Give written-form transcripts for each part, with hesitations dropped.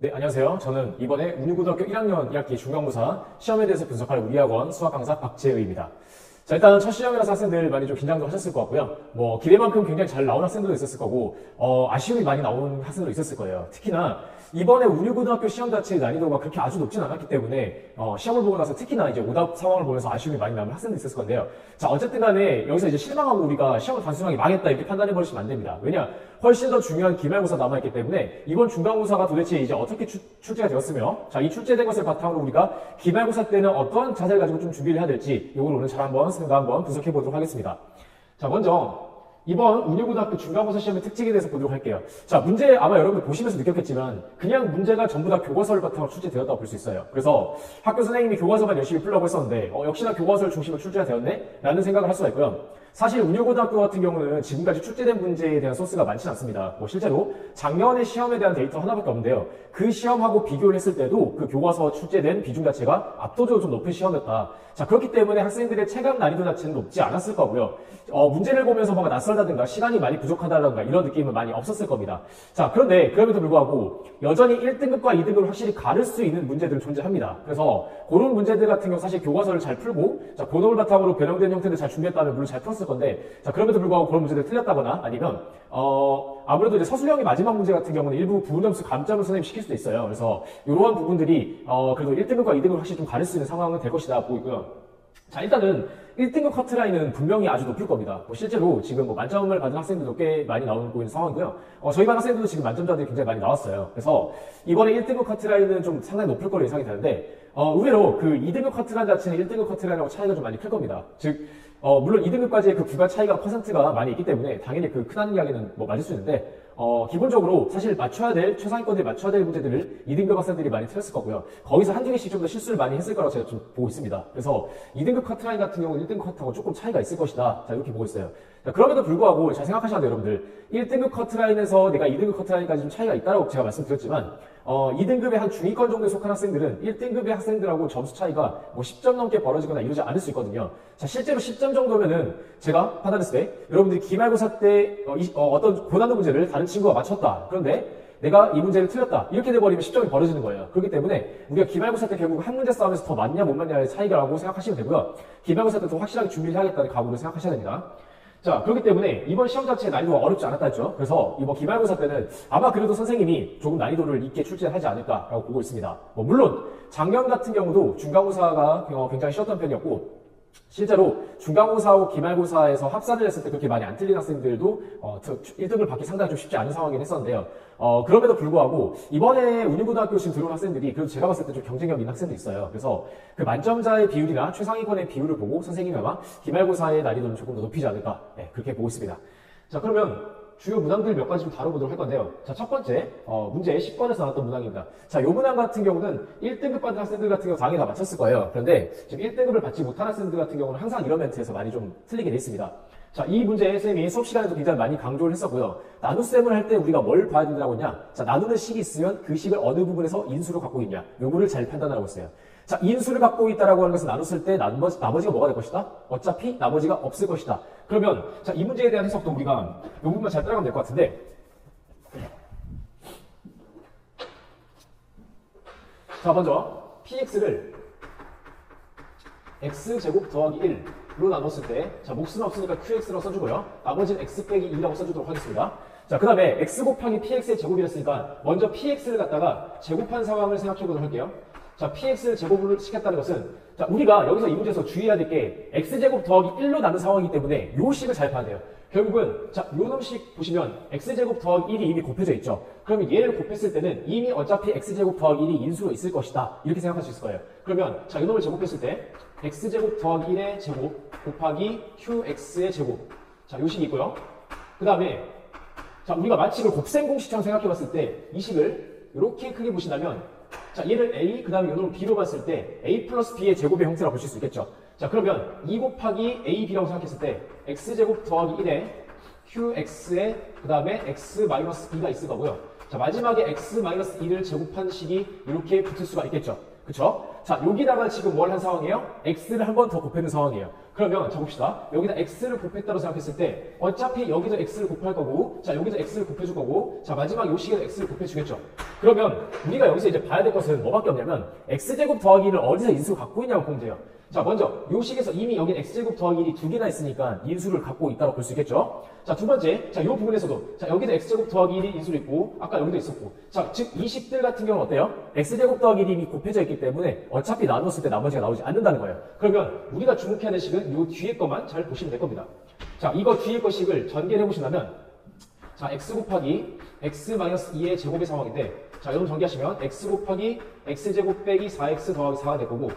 네, 안녕하세요. 저는 이번에 운유고등학교 1학년 1학기 중간고사 시험에 대해서 분석할 우리 학원 수학 강사 박재의입니다. 자, 일단 첫 시험이라서 학생들 많이 좀 긴장도 하셨을 것 같고요. 기대만큼 굉장히 잘 나온 학생들도 있었을 거고, 아쉬움이 많이 나온 학생들도 있었을 거예요. 특히나 이번에 운유고등학교 시험 자체의 난이도가 그렇게 아주 높진 않았기 때문에 시험을 보고 나서 특히나 이제 오답 상황을 보면서 아쉬움이 많이 나는 학생도 있었을 건데요. 자, 어쨌든 간에 여기서 이제 실망하고 우리가 시험을 단순하게 망했다 이렇게 판단해버리시면 안 됩니다. 왜냐? 훨씬 더 중요한 기말고사 남아있기 때문에 이번 중간고사가 도대체 이제 어떻게 출제가 되었으며, 자, 이 출제된 것을 바탕으로 우리가 기말고사 때는 어떠한 자세를 가지고 좀 준비를 해야 될지 이걸 오늘 잘 한번 분석해 보도록 하겠습니다. 자, 먼저 이번 운유고등학교 중간고사 시험의 특징에 대해서 보도록 할게요. 자, 문제 아마 여러분들 보시면서 느꼈겠지만 그냥 문제가 전부 다 교과서를 바탕으로 출제되었다고 볼 수 있어요. 그래서 학교 선생님이 교과서만 열심히 풀라고 했었는데 역시나 교과서를 중심으로 출제가 되었네? 라는 생각을 할 수가 있고요. 사실 운유고등학교 같은 경우는 지금까지 출제된 문제에 대한 소스가 많지는 않습니다. 실제로 작년의 시험에 대한 데이터 하나밖에 없는데요. 그 시험하고 비교를 했을 때도 그 교과서 출제된 비중 자체가 압도적으로 좀 높은 시험이었다. 자, 그렇기 때문에 학생들의 체감 난이도 자체는 높지 않았을 거고요. 문제를 보면서 뭔가 낯설다든가 시간이 많이 부족하다든가 이런 느낌은 많이 없었을 겁니다. 자, 그런데 그럼에도 불구하고 여전히 1등급과 2등급을 확실히 가를 수 있는 문제들은 존재합니다. 그래서 그런 문제들 같은 경우 사실 교과서를 잘 풀고, 자, 본업을 바탕으로 변형된 형태를 잘 준비했다면 물론 잘 풀었을 건데, 자, 그럼에도 불구하고 그런 문제들 틀렸다거나 아니면 아무래도 이제 서술형의 마지막 문제 같은 경우는 일부 부분점수 감점을 선생님이 시킬 수도 있어요. 그래서 이러한 부분들이 그래도 1등급과 2등급을 확실히 좀 가를 수 있는 상황은 될 것이다 보이고요. 자, 일단은 1등급 커트라인은 분명히 아주 높을 겁니다. 실제로 지금 만점을 받은 학생들도 꽤 많이 나오고 있는 상황이고요. 저희 반 학생들도 지금 만점자들이 굉장히 많이 나왔어요. 그래서 이번에 1등급 커트라인은 좀 상당히 높을 거로 예상이 되는데, 의외로 그 2등급 커트라인 자체는 1등급 커트라인하고 차이가 좀 많이 클 겁니다. 즉, 물론 2등급까지의 그 구간 차이가 퍼센트가 많이 있기 때문에 당연히 그 크다는 이야기는 맞을 수 있는데, 기본적으로 사실 최상위권들이 맞춰야 될 문제들을 2등급 학생들이 많이 틀렸을 거고요. 거기서 한두 개씩 좀 더 실수를 많이 했을 거라고 제가 좀 보고 있습니다. 그래서 2등급 커트라인 같은 경우는 1등급 커트하고 조금 차이가 있을 것이다. 자, 이렇게 보고 있어요. 자, 그럼에도 불구하고 잘 생각하셔야 돼요, 여러분들. 1등급 커트라인에서 내가 2등급 커트라인까지 좀 차이가 있다고 제가 말씀드렸지만, 2등급의 한 중위권 정도에 속한 학생들은 1등급의 학생들하고 점수 차이가 10점 넘게 벌어지거나 이러지 않을 수 있거든요. 자, 실제로 10점 정도면은 제가 판단했을 때 여러분들이 기말고사 때 어떤 고난도 문제를 다른 친구가 맞췄다. 그런데 내가 이 문제를 틀렸다. 이렇게 돼버리면 10점이 벌어지는 거예요. 그렇기 때문에 우리가 기말고사 때 결국 한 문제 싸움에서 더 맞냐 못 맞냐의 차이라고 생각하시면 되고요. 기말고사 때 더 확실하게 준비를 해야겠다는 각오를 생각하셔야 됩니다. 자, 그렇기 때문에 이번 시험 자체의 난이도가 어렵지 않았다 했죠. 그래서 이번 기말고사 때는 아마 그래도 선생님이 조금 난이도를 있게 출제를 하지 않을까라고 보고 있습니다. 물론 작년 같은 경우도 중간고사가 굉장히 쉬웠던 편이었고, 실제로 중간고사하고 기말고사에서 합산을 했을 때 그렇게 많이 안 틀린 학생들도 1등을 받기 상당히 좀 쉽지 않은 상황이긴 했었는데요. 그럼에도 불구하고 이번에 운유고등학교 지금 들어온 학생들이 그래도 제가 봤을 때 좀 경쟁력 있는 학생도 있어요. 그래서 그 만점자의 비율이나 최상위권의 비율을 보고 선생님이 아마 기말고사의 난이도는 조금 더 높이지 않을까, 그렇게 보고 있습니다. 자, 그러면 주요 문항들 몇 가지 좀 다뤄보도록 할 건데요. 자, 첫 번째, 문제 10번에서 나왔던 문항입니다. 자, 요 문항 같은 경우는 1등급 받은 학생들 같은 경우 당연히 다 맞췄을 거예요. 그런데 지금 1등급을 받지 못한 학생들 같은 경우는 항상 이런 멘트에서 많이 좀 틀리게 돼 있습니다. 자, 이 문제 쌤이 수업 시간에도 굉장히 많이 강조를 했었고요. 나눗셈을 할 때 우리가 뭘 봐야 된다고 했냐? 자, 나누는 식이 있으면 그 식을 어느 부분에서 인수로 갖고 있냐? 요거를 잘 판단하라고 했어요. 자, 인수를 갖고 있다라고 하는 것은 나눴을 때 나머지가 뭐가 될 것이다? 어차피 나머지가 없을 것이다. 그러면 자, 이 문제에 대한 해석도 우리가 이 부분만 잘 따라가면 될 것 같은데, 자, 먼저 px를 x제곱 더하기 1로 나눴을 때, 자, 몫은 없으니까 qx라고 써주고요. 나머지는 x 빼기 2라고 써주도록 하겠습니다. 자, 그 다음에 x 곱하기 px의 제곱이랬으니까 먼저 px를 갖다가 제곱한 상황을 생각해 보도록 할게요. 자, px를 제곱을 시켰다는 것은, 자, 우리가 여기서 이 문제에서 주의해야 될 게 x제곱 더하기 1로 나눈 상황이기 때문에 요 식을 잘 봐야 돼요. 결국은 자, 요 놈식 보시면 x제곱 더하기 1이 이미 곱해져 있죠. 그러면 얘를 곱했을 때는 이미 어차피 x제곱 더하기 1이 인수로 있을 것이다. 이렇게 생각할 수 있을 거예요. 그러면 자, 이 놈을 제곱했을 때 x제곱 더하기 1의 제곱 곱하기 qx의 제곱. 자, 요 식이 있고요. 그 다음에 자, 우리가 마치 그 곱셈 공식처럼 생각해 봤을 때 이 식을 이렇게 크게 보신다면, 자, 얘를 a, 그 다음에 요놈을 b로 봤을 때 a 플러스 b의 제곱의 형태라고 보실 수 있겠죠. 자, 그러면 2 곱하기 a, b라고 생각했을 때 x제곱 더하기 1에 qx에 그 다음에 x 마이너스 b가 있을 거고요. 자, 마지막에 x 마이너스 2를 제곱한 식이 이렇게 붙을 수가 있겠죠. 그쵸? 자, 여기다가 지금 뭘 한 상황이에요? x를 한 번 더 곱해는 상황이에요. 그러면 자 봅시다. 여기다 x를 곱했다고 생각했을 때 어차피 여기도 x를 곱할 거고, 자 여기도 x를 곱해줄 거고, 자 마지막 요 시계도 x를 곱해주겠죠. 그러면 우리가 여기서 이제 봐야 될 것은 뭐밖에 없냐면 x제곱 더하기 1을 어디서 인수로 갖고 있냐고 보면 돼요. 자 먼저 요 식에서 이미 여기 x제곱 더하기 1이 두 개나 있으니까 인수를 갖고 있다고 볼 수 있겠죠. 자 두 번째, 자 요 부분에서도 자 여기도 x제곱 더하기 1이 인수로 있고 아까 여기도 있었고, 자 즉 20들 같은 경우는 어때요? x제곱 더하기 1이 이미 곱해져 있기 때문에 어차피 나눴을 때 나머지가 나오지 않는다는 거예요. 그러면 우리가 주목해야 될 식은 요 뒤에 것만 잘 보시면 될 겁니다. 자 이거 뒤에 거 식을 전개를 해보신다면 자 x 곱하기 x-2의 제곱의 상황인데, 자 여러분 전개하시면 x 곱하기 x제곱 빼기 4x 더하기 4가 될 거고,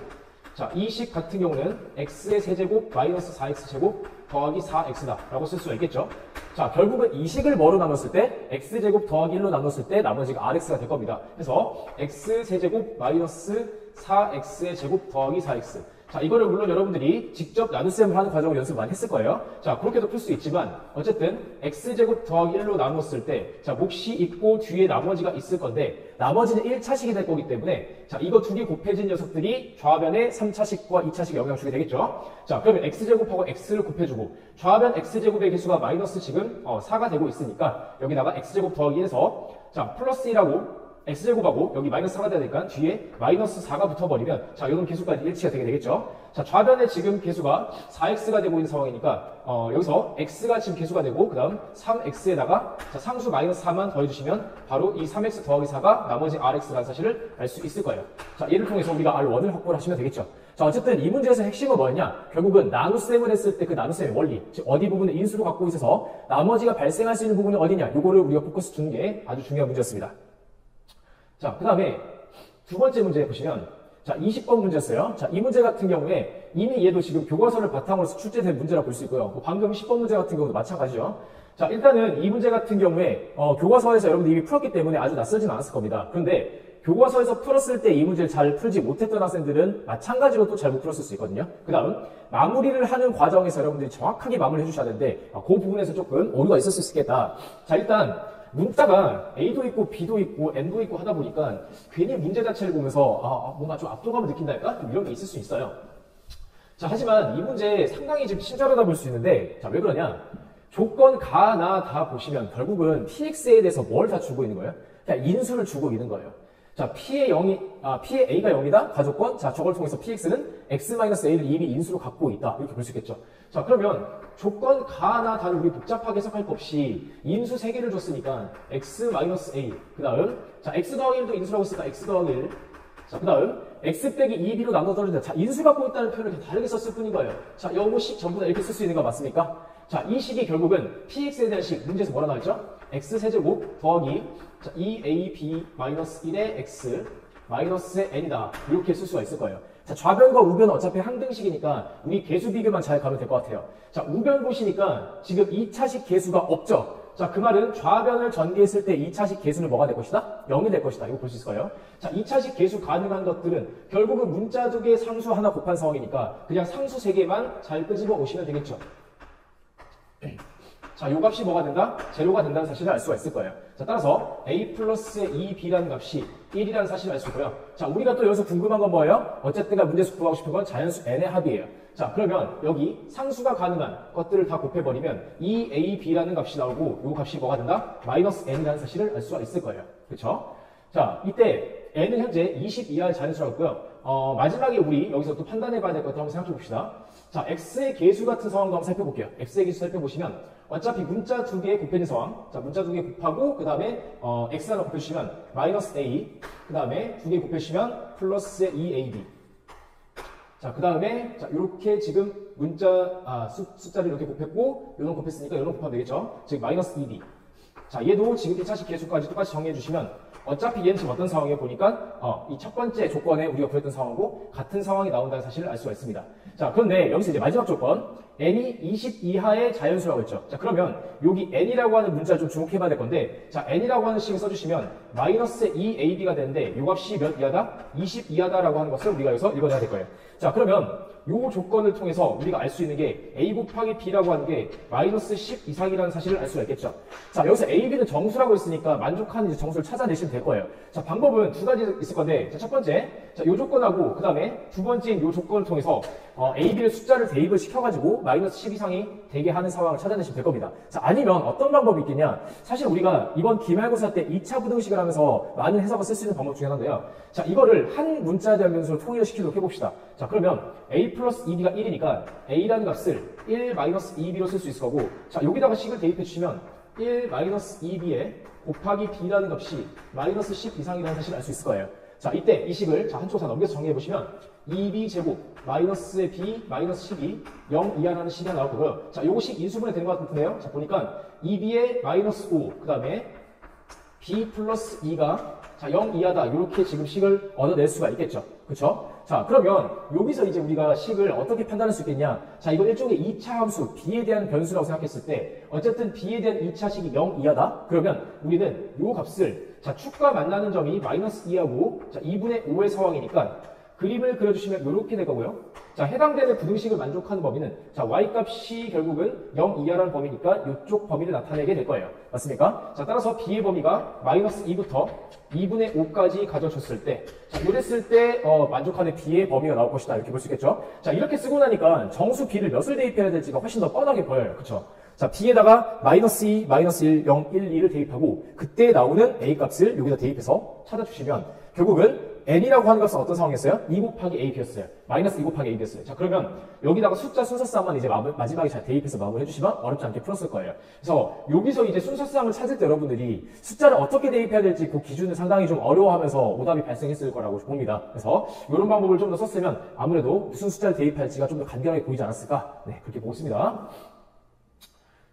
자, 이 식 같은 경우는 x의 세제곱 마이너스 4x제곱 더하기 4x다 라고 쓸 수가 있겠죠. 자, 결국은 이 식을 뭐로 나눴을 때? x제곱 더하기 1로 나눴을 때 나머지가 rx가 될 겁니다. 그래서 x세제곱 마이너스 4x의 제곱 더하기 4x. 자, 이거를 물론 여러분들이 직접 나눗셈을 하는 과정을 연습 많이 했을 거예요. 자, 그렇게도 풀 수 있지만 어쨌든 x제곱 더하기 1로 나눴을 때 자, 몫이 있고 뒤에 나머지가 있을 건데 나머지는 1차식이 될 거기 때문에 자, 이거 두 개 곱해진 녀석들이 좌변에 3차식과 2차식 영향을 주게 되겠죠. 자, 그러면 x제곱하고 x를 곱해주고 좌변 x제곱의 개수가 마이너스 지금 4가 되고 있으니까 여기다가 x제곱 더하기 해서 자, 플러스 1하고 x제곱하고 여기 마이너스 4가 되니까 뒤에 마이너스 4가 붙어버리면 자 이런 개수까지 일치가 되게 되겠죠. 자 좌변에 지금 개수가 4x가 되고 있는 상황이니까 여기서 x가 지금 개수가 되고 그 다음 3x에다가 자 상수 마이너스 4만 더해주시면 바로 이 3x 더하기 4가 나머지 rx라는 사실을 알 수 있을 거예요. 자 얘를 통해서 우리가 r1을 확보를 하시면 되겠죠. 자 어쨌든 이 문제에서 핵심은 뭐였냐, 결국은 나눗셈을 했을 때 그 나눗셈의 원리, 즉 어디 부분을 인수로 갖고 있어서 나머지가 발생할 수 있는 부분이 어디냐, 이거를 우리가 포커스 두는 게 아주 중요한 문제였습니다. 자, 그 다음에 두 번째 문제 보시면 자 20번 문제였어요. 자, 이 문제 같은 경우에 이미 얘도 지금 교과서를 바탕으로 출제된 문제라고 볼 수 있고요. 방금 10번 문제 같은 경우도 마찬가지죠. 자, 일단은 이 문제 같은 경우에 교과서에서 여러분들이 이미 풀었기 때문에 아주 낯설진 않았을 겁니다. 그런데 교과서에서 풀었을 때 이 문제를 잘 풀지 못했던 학생들은 마찬가지로 또 잘 못 풀었을 수 있거든요. 그 다음 마무리를 하는 과정에서 여러분들이 정확하게 마무리해 주셔야 되는데 그 부분에서 조금 오류가 있을 수 있겠다. 자, 일단 문자가 A도 있고 B도 있고 N도 있고 하다 보니까 괜히 문제 자체를 보면서 뭔가 좀 압도감을 느낀달까? 좀 이런 게 있을 수 있어요. 자, 하지만 이 문제 상당히 좀 친절하다 볼 수 있는데 자, 왜 그러냐? 조건 가, 나 다 보시면 결국은 Px에 대해서 뭘 다 주고 있는 거예요? 그냥 인수를 주고 있는 거예요. 자, P의 A가 0이다? 가조건. 자, 저걸 통해서 Px는 X-A를 이미 인수로 갖고 있다. 이렇게 볼 수 있겠죠. 자, 그러면 조건 가나 다는 우리 복잡하게 해석할 것 없이 인수 3개를 줬으니까 X-A. 그 다음, 자, X 더하기 1도 인수라고 했으니까 X 더하기 1. 자, 그 다음, X 빼기 2B로 나눠 떨어진다. 자, 인수 갖고 있다는 표현을 그냥 다르게 썼을 뿐인 거예요. 자, 영어 식 전부 다 이렇게 쓸 수 있는 거 맞습니까? 자, 이 식이 결국은 Px에 대한 식, 문제에서 뭐라 나왔죠? X세제곱 더하기 자, 2AB-1의 X 마이너스의 N이다. 이렇게 쓸 수가 있을 거예요. 자, 좌변과 우변은 어차피 항등식이니까 우리 개수 비교만 잘 가면 될 것 같아요. 자, 우변 보시니까 지금 2차식 개수가 없죠? 자, 그 말은 좌변을 전개했을 때 2차식 개수는 뭐가 될 것이다? 0이 될 것이다. 이거 볼 수 있을 거예요. 자, 2차식 개수 가능한 것들은 결국은 문자 두 개의 상수 하나 곱한 상황이니까 그냥 상수 3개만 잘 끄집어 오시면 되겠죠. 자, 요 값이 뭐가 된다? 제로가 된다는 사실을 알 수가 있을 거예요. 자, 따라서 a 플러스 2b라는 값이 1이라는 사실을 알 수 있고요. 자, 우리가 또 여기서 궁금한 건 뭐예요? 어쨌든가 문제에서 구하고 싶은 건 자연수 n의 합이에요. 자, 그러면 여기 상수가 가능한 것들을 다 곱해버리면 2ab라는 값이 나오고 요 값이 뭐가 된다? 마이너스 n이라는 사실을 알 수가 있을 거예요. 그렇죠? 자, 이때 n은 현재 20 이하의 자연수라고 했고요. 마지막에 우리 여기서 또 판단해봐야 될 것들 한번 생각해 봅시다. 자, x의 개수 같은 상황도 한번 살펴볼게요. x의 개수 살펴보시면 어차피 문자 두 개 곱해진 상황. 자, 문자 두 개 곱하고 그 다음에 x 하나 곱해주시면 마이너스 a. 그 다음에 두 개 곱해주시면 플러스 2ab. 자, 그 다음에 자 이렇게 지금 문자 숫자를 이렇게 곱했고 요놈 곱했으니까 요놈 곱하면 되겠죠. 즉 마이너스 2b. 자, 얘도 지금 1차식 개수까지 똑같이 정리해 주시면 어차피 얘는 지금 어떤 상황이에요? 보니까 이 첫 번째 조건에 우리가 구했던 상황하고 같은 상황이 나온다는 사실을 알 수가 있습니다. 자, 그런데 여기서 이제 마지막 조건 n이 20 이하의 자연수라고 했죠. 자, 그러면 여기 n이라고 하는 문자를 좀 주목해봐야 될 건데 자, n이라고 하는 식을 써주시면 마이너스 2ab가 되는데 요 값이 몇 이하다? 20 이하다라고 하는 것을 우리가 여기서 읽어내야 될 거예요. 자, 그러면 요 조건을 통해서 우리가 알 수 있는 게 a 곱하기 b라고 하는 게 마이너스 10 이상이라는 사실을 알 수가 있겠죠. 자, 여기서 a, b는 정수라고 했으니까 만족하는 이제 정수를 찾아내시면 될 거예요. 자, 방법은 두 가지 있을 건데, 자, 첫 번째, 자, 요 조건하고, 그 다음에 두 번째인 요 조건을 통해서, a, b를 숫자를 대입을 시켜가지고, 마이너스 10 이상이 되게 하는 상황을 찾아내시면 될 겁니다. 자, 아니면 어떤 방법이 있겠냐? 사실 우리가 이번 기말고사 때 2차 부등식을 하면서 많은 해석을 쓸 수 있는 방법 중에 하나인데요. 자, 이거를 한 문자에 대한 변수로 통일을 시키도록 해봅시다. 자, 그러면 a 플러스 2b가 1이니까 a라는 값을 1 마이너스 2b로 쓸 수 있을 거고, 자, 여기다가 식을 대입해 주시면 1 마이너스 2b에 곱하기 b라는 값이 마이너스 10 이상이라는 사실을 알 수 있을 거예요. 자, 이때 이 식을 자, 한쪽으로 넘겨서 정리해 보시면 2b 제곱 마이너스의 b 마이너스 12 0 이하라는 식이 나올 거고요. 자, 요거 식 인수분해 되는 것 같은데요. 자, 보니까 2b에 마이너스 5, 그 다음에 b 플러스 2가 자, 0 이하다. 이렇게 지금 식을 얻어낼 수가 있겠죠. 그쵸? 자, 그러면 여기서 이제 우리가 식을 어떻게 판단할 수 있겠냐? 자, 이거 일종의 2차 함수, b에 대한 변수라고 생각했을 때 어쨌든 b에 대한 2차 식이 0 이하다? 그러면 우리는 요 값을 자, 축과 만나는 점이 마이너스 2하고 자, 2분의 5의 상황이니까 그림을 그려주시면 이렇게 될 거고요. 자, 해당되는 부등식을 만족하는 범위는 자, y값이 결국은 0 이하라는 범위니까 이쪽 범위를 나타내게 될 거예요. 맞습니까? 자, 따라서 b의 범위가 마이너스 2부터 2분의 5까지 가져졌을 때 자, 이랬을 때 만족하는 b의 범위가 나올 것이다. 이렇게 볼 수 있겠죠? 자, 이렇게 쓰고 나니까 정수 b를 몇을 대입해야 될지가 훨씬 더 뻔하게 보여요. 그쵸? 자, b에다가 마이너스 2, 마이너스 1, 0, 1, 2를 대입하고 그때 나오는 a 값을 여기다 대입해서 찾아주시면 결국은 n이라고 하는 값은 어떤 상황이었어요? 2 곱하기 ab였어요. 마이너스 2 곱하기 ab였어요. 자, 그러면 여기다가 숫자 순서쌍만 이제 마지막에 잘 대입해서 마무리 해주시면 어렵지 않게 풀었을 거예요. 그래서 여기서 이제 순서쌍을 찾을 때 여러분들이 숫자를 어떻게 대입해야 될지 그 기준을 상당히 좀 어려워하면서 오답이 발생했을 거라고 봅니다. 그래서 이런 방법을 좀 더 썼으면 아무래도 무슨 숫자를 대입할지가 좀 더 간결하게 보이지 않았을까? 네, 그렇게 보고 있습니다.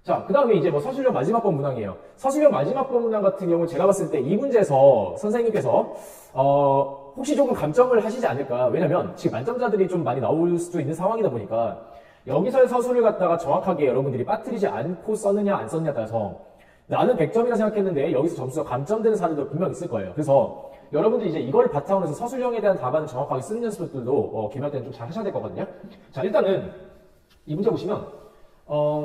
자, 그 다음에 이제 뭐 서술형 마지막 번 문항이에요. 서술형 마지막 번 문항 같은 경우는 제가 봤을 때 이 문제에서 선생님께서 혹시 조금 감점을 하시지 않을까. 왜냐면 지금 만점자들이 좀 많이 나올 수도 있는 상황이다 보니까 여기서의 서술을 갖다가 정확하게 여러분들이 빠뜨리지 않고 썼느냐 안 썼느냐에 따라서 나는 100점이라 생각했는데 여기서 점수가 감점되는 사례도 분명 있을 거예요. 그래서 여러분들이 이제 이걸 바탕으로 해서 서술형에 대한 답안을 정확하게 쓰는 연습들도 기말 때는 좀 잘 하셔야 될 거거든요. 자, 일단은 이 문제 보시면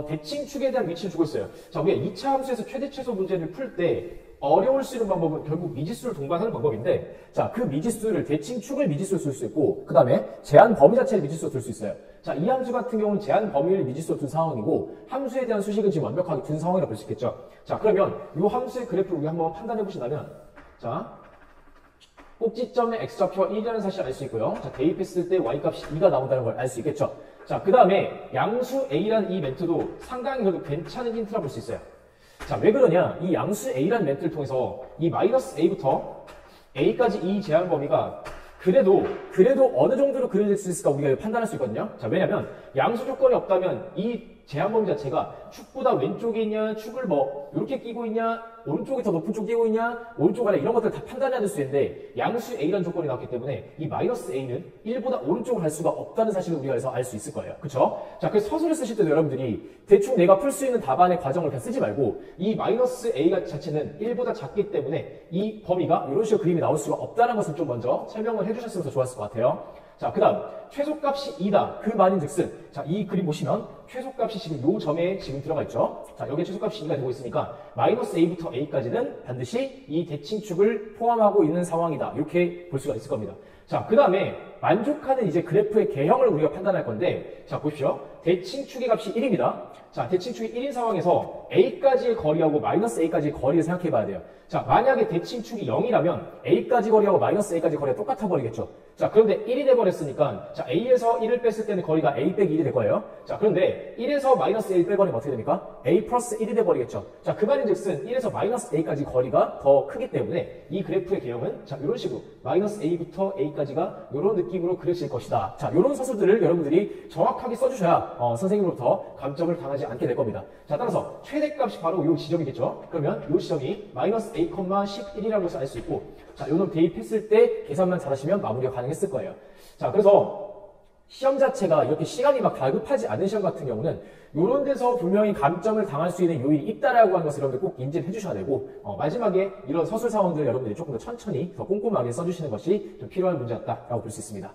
대칭축에 대한 위치를 주고 있어요. 자, 우리가 2차 함수에서 최대 최소 문제를 풀 때 어려울 수 있는 방법은 결국 미지수를 동반하는 방법인데, 자, 그 미지수를 대칭축을 미지수로 쓸 수 있고, 그 다음에 제한 범위 자체를 미지수로 둘 수 있어요. 자, 이 함수 같은 경우는 제한 범위를 미지수로 둔 상황이고, 함수에 대한 수식은 지금 완벽하게 둔 상황이라고 볼 수 있겠죠. 자, 그러면 이 함수의 그래프를 우리 한번 판단해 보신다면, 자, 꼭지점의 x좌표가 1이라는 사실을 알 수 있고요. 자, 대입했을 때 y값이 2가 나온다는 걸 알 수 있겠죠. 자, 그 다음에 양수 a라는 이 멘트도 상당히 그래도 괜찮은 힌트라 볼 수 있어요. 자, 왜 그러냐? 이 양수 a라는 멘트를 통해서 이 마이너스 a부터 a까지 이 제한 범위가 그래도 어느 정도로 그려질 수 있을까 우리가 판단할 수 있거든요. 자, 왜냐면 양수 조건이 없다면 이 제한 범위 자체가 축보다 왼쪽에 있냐, 축을 뭐 이렇게 끼고 있냐, 오른쪽이 더 높은 쪽 끼고 있냐, 오른쪽 아래 이런 것들 다 판단해야 될 수 있는데 양수 a라는 조건이 나왔기 때문에 이 마이너스 a는 1보다 오른쪽으로 갈 수가 없다는 사실을 우리가 그래서 알 수 있을 거예요. 그쵸? 자, 그래서 서술을 쓰실 때도 여러분들이 대충 내가 풀 수 있는 답안의 과정을 그냥 쓰지 말고 이 마이너스 a가 자체는 1보다 작기 때문에 이 범위가 이런 식으로 그림이 나올 수가 없다는 것을 좀 먼저 설명을 해주셨으면 더 좋았을 것 같아요. 자, 그 다음 최소값이 2다. 그 말인즉슨 자, 이 그림 보시면 최소값이 지금 요 점에 지금 들어가 있죠. 자, 여기에 최소값이 2가 되고 있으니까 마이너스 a부터 a까지는 반드시 이 대칭축을 포함하고 있는 상황이다. 이렇게 볼 수가 있을 겁니다. 자, 그 다음에 만족하는 이제 그래프의 개형을 우리가 판단할 건데, 자, 보십시오. 대칭축의 값이 1입니다. 자, 대칭축이 1인 상황에서 a까지의 거리하고 마이너스 a까지의 거리를 생각해 봐야 돼요. 자, 만약에 대칭축이 0이라면 a까지 거리하고 마이너스 a까지 거리가 똑같아 버리겠죠. 자, 그런데 1이 돼버렸으니까, 자, a에서 1을 뺐을 때는 거리가 a 빼기 1이 될 거예요. 자, 그런데 1에서 마이너스 1 빼버리면 어떻게 됩니까? a 플러스 1이 돼버리겠죠. 자, 그 말인즉슨 1에서 마이너스 a까지 거리가 더 크기 때문에 이 그래프의 개형은 자, 이런 식으로 마이너스 a부터 a까지가 이런 느낌으로 그려질 것이다. 자, 이런 서술들을 여러분들이 정확하게 써주셔야 선생님으로부터 감점을 당하지 않게 될 겁니다. 자, 따라서 최대값이 바로 이 지점이겠죠. 그러면 이 지점이 마이너스 a, 11이라고 해서 알 수 있고, 자, 요놈 대입했을 때 계산만 잘하시면 마무리가 가능했을 거예요. 자, 그래서 시험 자체가 이렇게 시간이 막 다급하지 않은 시험 같은 경우는 이런 데서 분명히 감점을 당할 수 있는 요인이 있다라고 하는 것을 여러분들 꼭 인지를 해주셔야 되고, 마지막에 이런 서술 상황들을 여러분들이 조금 더 천천히 더 꼼꼼하게 써주시는 것이 좀 필요한 문제였다라고 볼 수 있습니다.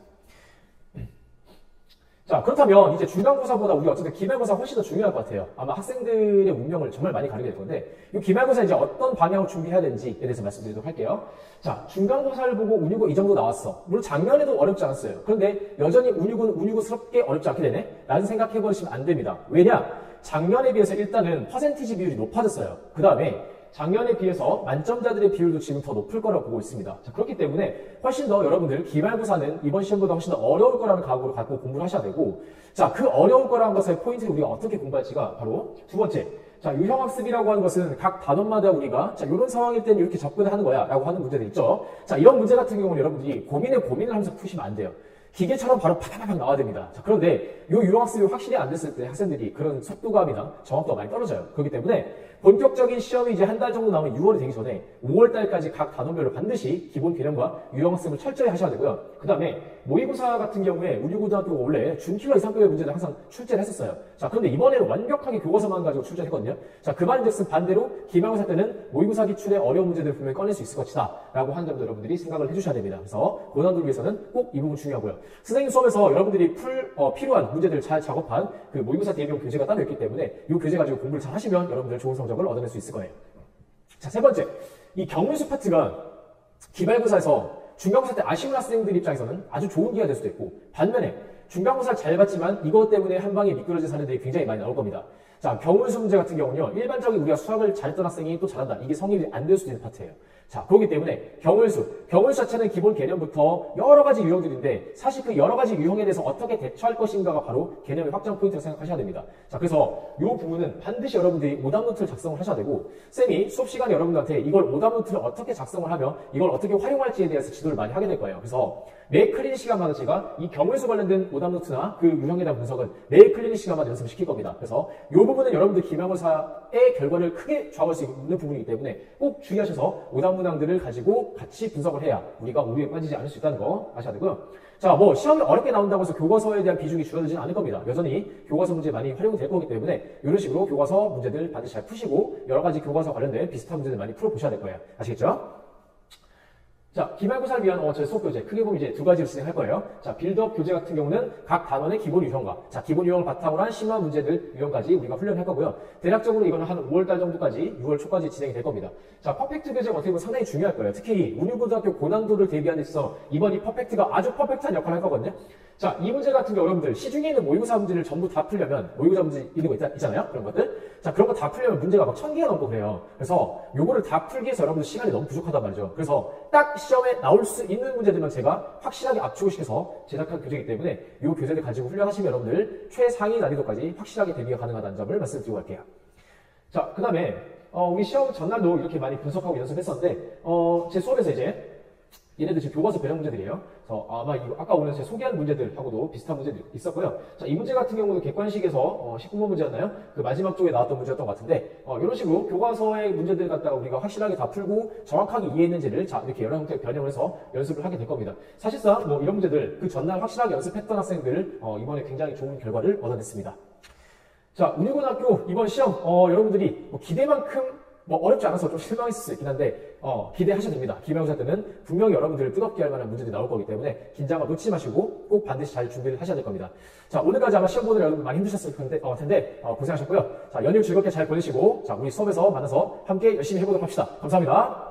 자, 그렇다면 이제 중간고사보다 우리 어쨌든 기말고사 훨씬 더 중요할 것 같아요. 아마 학생들의 운명을 정말 많이 가리게 될 건데, 이 기말고사 이제 어떤 방향으로 준비해야 되는지에 대해서 말씀드리도록 할게요. 자, 중간고사를 보고 운유고 이 정도 나왔어. 물론 작년에도 어렵지 않았어요. 그런데 여전히 운유고는 운유고스럽게 어렵지 않게 되네? 라는 생각해 보시면 안 됩니다. 왜냐? 작년에 비해서 일단은 퍼센티지 비율이 높아졌어요. 그 다음에 작년에 비해서 만점자들의 비율도 지금 더 높을 거라고 보고 있습니다. 자, 그렇기 때문에 훨씬 더 여러분들 기말고사는 이번 시험보다 훨씬 더 어려울 거라는 각오를 갖고 공부를 하셔야 되고, 자, 그 어려울 거라는 것의 포인트를 우리가 어떻게 공부할지가 바로 두 번째. 자, 유형학습이라고 하는 것은 각 단원마다 우리가 자, 이런 상황일 때는 이렇게 접근을 하는 거야 라고 하는 문제들 있죠. 자, 이런 문제 같은 경우는 여러분들이 고민을 하면서 푸시면 안 돼요. 기계처럼 바로 팍팍팍 나와야 됩니다. 자, 그런데 이 유형학습이 확실히 안 됐을 때 학생들이 그런 속도감이나 정확도가 많이 떨어져요. 그렇기 때문에 본격적인 시험이 이제 한 달 정도 남은 6월이 되기 전에 5월 달까지 각 단원별로 반드시 기본 개념과 유형학습을 철저히 하셔야 되고요. 그 다음에 모의고사 같은 경우에 우리 고등학교가 원래 준키와 이상급의 문제를 항상 출제를 했었어요. 자, 그런데 이번에는 완벽하게 교과서만 가지고 출제를 했거든요. 자, 그 말인즉슨 반대로 기말고사 때는 모의고사 기출의 어려운 문제들을 분명히 꺼낼 수 있을 것이다 라고 하는 점도 여러분들이 생각을 해주셔야 됩니다. 그래서 고난도를 위해서는 꼭 이 부분 중요하고요. 선생님 수업에서 여러분들이 필요한 문제들을 잘 작업한 그 모의고사 대비용 교재가 따로 있기 때문에 이 교재 가지고 공부를 잘 하시면 여러분들 좋은 성적을 얻어낼 수 있을 거예요. 자, 세 번째. 이 경문수 파트가 기말고사에서 중간고사 때 아쉬운 학생들 입장에서는 아주 좋은 기회가 될 수도 있고, 반면에 중간고사를 잘 봤지만 이것 때문에 한 방에 미끄러진 사례들이 굉장히 많이 나올 겁니다. 자, 경문수 문제 같은 경우는요, 일반적인 우리가 수학을 잘했던 학생이 또 잘한다. 이게 성립이 안 될 수도 있는 파트예요. 자, 그렇기 때문에 경울수 자체는 기본 개념부터 여러 가지 유형들인데 사실 그 여러 가지 유형에 대해서 어떻게 대처할 것인가가 바로 개념의 확장 포인트라고 생각하셔야 됩니다. 자, 그래서 이 부분은 반드시 여러분들이 오답노트를 작성을 하셔야 되고, 쌤이 수업 시간에 여러분들한테 이걸 오답노트를 어떻게 작성을 하며 이걸 어떻게 활용할지에 대해서 지도를 많이 하게 될 거예요. 그래서 매 클리닉 시간마다 제가 이 경울수 관련된 오답노트나 그 유형에 대한 분석은 매 클리닉 시간마다 연습을 시킬 겁니다. 그래서 이 부분은 여러분들 기말고사의 결과를 크게 좌우할 수 있는 부분이기 때문에 꼭 주의하셔서 오답 문항들을 가지고 같이 분석을 해야 우리가 오류에 빠지지 않을 수 있다는 거 아셔야 되고요. 자, 뭐 시험이 어렵게 나온다고 해서 교과서에 대한 비중이 줄어들지는 않을 겁니다. 여전히 교과서 문제 많이 활용이 될 거기 때문에 이런 식으로 교과서 문제들 반드시 잘 푸시고 여러 가지 교과서 관련된 비슷한 문제들 많이 풀어보셔야 될 거예요. 아시겠죠? 자, 기말고사를 위한 제 수업 교재 크게 보면 이제 두 가지로 진행할 거예요. 자, 빌드업 교재 같은 경우는 각 단원의 기본 유형과 자, 기본 유형을 바탕으로 한 심화 문제들 유형까지 우리가 훈련할 거고요. 대략적으로 이거는 한 5월달 정도까지 6월 초까지 진행이 될 겁니다. 자, 퍼펙트 교재가 어떻게 보면 상당히 중요할 거예요. 특히 우리고등학교 고난도를 대비하는 데 있어서 이번 이 퍼펙트가 아주 퍼펙트한 역할을 할 거거든요. 자, 이 문제 같은 경우 여러분들 시중에 있는 모의고사 문제를 전부 다 풀려면 모의고사 문제 있는 거 있잖아요. 그런 것들. 자, 그런 거 다 풀려면 문제가 막 1000개가 넘고 그래요. 그래서 요거를 다 풀기 위해서 여러분들 시간이 너무 부족하단 말이죠. 그래서 딱 시험에 나올 수 있는 문제들만 제가 확실하게 압축을 시켜서 제작한 교재이기 때문에 이 교재를 가지고 훈련하시면 여러분들 최상위 난이도까지 확실하게 대비가 가능하다는 점을 말씀드리고 갈게요. 자, 그 다음에 우리 시험 전날도 이렇게 많이 분석하고 연습했었는데 제 수업에서 이제 얘네들 지금 교과서 배경 문제들이에요. 그래서 아마 아까 오늘 제가 소개한 문제들하고도 비슷한 문제들이 있었고요. 자, 이 문제 같은 경우도 객관식에서 19번 문제였나요? 그 마지막 쪽에 나왔던 문제였던 것 같은데 이런 식으로 교과서의 문제들 갖다가 우리가 확실하게 다 풀고 정확하게 이해했는지를 자, 이렇게 여러 형태의 변형을 해서 연습을 하게 될 겁니다. 사실상 뭐 이런 문제들 그 전날 확실하게 연습했던 학생들 이번에 굉장히 좋은 결과를 얻어냈습니다. 자, 우리고등학교 이번 시험 여러분들이 뭐 기대만큼 뭐 어렵지 않아서 좀 실망했을 수 있긴 한데 기대하셔도 됩니다. 기말고사 때는 분명히 여러분들을 뜨겁게 할 만한 문제들이 나올 거기 때문에 긴장을 놓지 마시고 꼭 반드시 잘 준비를 하셔야 될 겁니다. 자, 오늘까지 아마 시험 보느라 여러분 많이 힘드셨을 텐데 고생하셨고요. 자, 연휴 즐겁게 잘 보내시고 자, 우리 수업에서 만나서 함께 열심히 해보도록 합시다. 감사합니다.